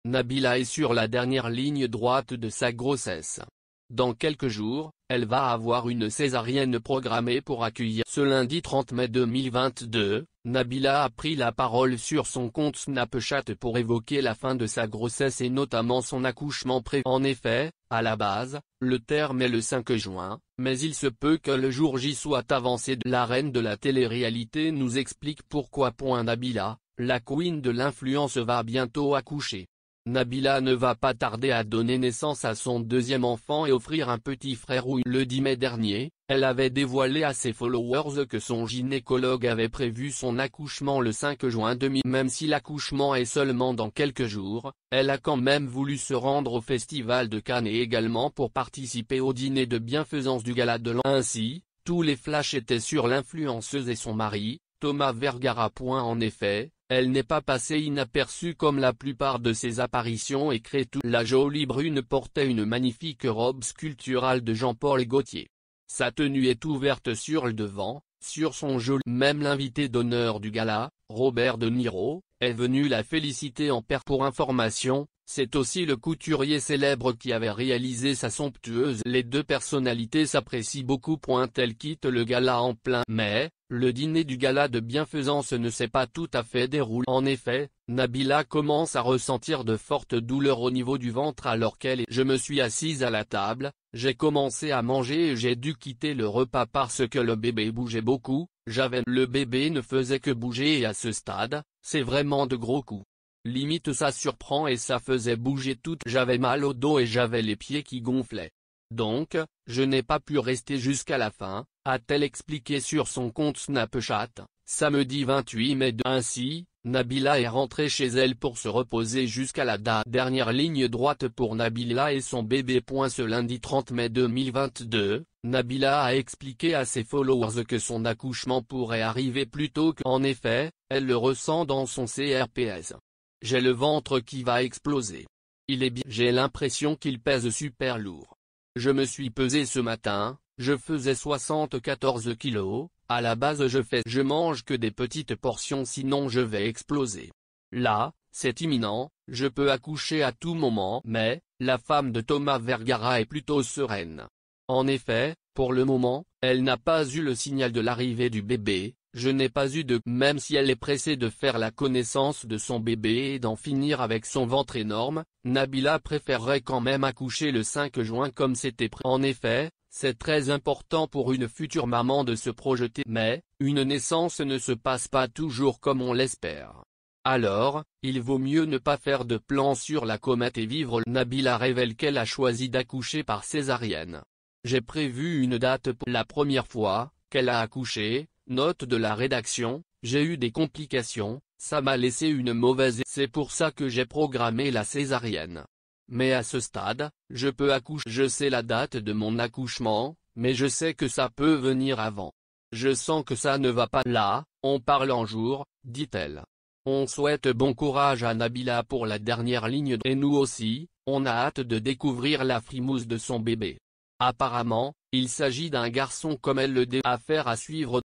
Nabila est sur la dernière ligne droite de sa grossesse. Dans quelques jours, elle va avoir une césarienne programmée pour accueillir. Ce lundi 30 mai 2022, Nabila a pris la parole sur son compte Snapchat pour évoquer la fin de sa grossesse et notamment son accouchement prévu. En effet, à la base, le terme est le 5 juin, mais il se peut que le jour J soit avancé. La reine de la télé-réalité nous explique pourquoi. Nabila, la queen de l'influence, va bientôt accoucher. Nabila ne va pas tarder à donner naissance à son deuxième enfant et offrir un petit frère. Le 10 mai dernier, elle avait dévoilé à ses followers que son gynécologue avait prévu son accouchement le 5 juin 2000. Même si l'accouchement est seulement dans quelques jours, elle a quand même voulu se rendre au Festival de Cannes et également pour participer au dîner de bienfaisance du gala de l'an. Ainsi, tous les flashs étaient sur l'influenceuse et son mari, Thomas Vergara. En effet, elle n'est pas passée inaperçue comme la plupart de ses apparitions et crée tout. La jolie brune portait une magnifique robe sculpturale de Jean-Paul Gaultier. Sa tenue est ouverte sur le devant, sur son joli. Même l'invité d'honneur du gala, Robert De Niro, est venu la féliciter en paire. Pour information, c'est aussi le couturier célèbre qui avait réalisé sa somptueuse. Les deux personnalités s'apprécient beaucoup. Elle quitte le gala en plein mai. Le dîner du gala de bienfaisance ne s'est pas tout à fait déroulé. En effet, Nabila commence à ressentir de fortes douleurs au niveau du ventre alors qu'elle est. Je me suis assise à la table, j'ai commencé à manger et j'ai dû quitter le repas parce que le bébé bougeait beaucoup. Le bébé ne faisait que bouger et à ce stade, c'est vraiment de gros coups. Limite ça surprend et ça faisait bouger tout. J'avais mal au dos et j'avais les pieds qui gonflaient. Donc, je n'ai pas pu rester jusqu'à la fin, a-t-elle expliqué sur son compte Snapchat, samedi 28 mai. Ainsi, Nabila est rentrée chez elle pour se reposer jusqu'à la date. Dernière ligne droite pour Nabila et son bébé. Ce lundi 30 mai 2022, Nabila a expliqué à ses followers que son accouchement pourrait arriver plus tôt qu'en effet, elle le ressent dans son CRPS. J'ai le ventre qui va exploser. Il est bien. J'ai l'impression qu'il pèse super lourd. Je me suis pesé ce matin, je faisais 74 kilos, à la base je mange que des petites portions sinon je vais exploser. Là, c'est imminent, je peux accoucher à tout moment. Mais, la femme de Thomas Vergara est plutôt sereine. En effet, pour le moment, elle n'a pas eu le signal de l'arrivée du bébé. Je n'ai pas eu de. Même si elle est pressée de faire la connaissance de son bébé et d'en finir avec son ventre énorme, Nabila préférerait quand même accoucher le 5 juin comme c'était prévu. En effet, c'est très important pour une future maman de se projeter. Mais, une naissance ne se passe pas toujours comme on l'espère. Alors, il vaut mieux ne pas faire de plan sur la comète et vivre. Nabila révèle qu'elle a choisi d'accoucher par césarienne. J'ai prévu une date pour la première fois qu'elle a accouché. Note de la rédaction, j'ai eu des complications, ça m'a laissé une mauvaise. C'est pour ça que j'ai programmé la césarienne. Mais à ce stade, je peux accoucher. Je sais la date de mon accouchement, mais je sais que ça peut venir avant. Je sens que ça ne va pas. Là, on parle en jour, dit-elle. On souhaite bon courage à Nabila pour la dernière ligne. Et nous aussi, on a hâte de découvrir la frimousse de son bébé. Apparemment, il s'agit d'un garçon comme elle le dit. Affaire à suivre.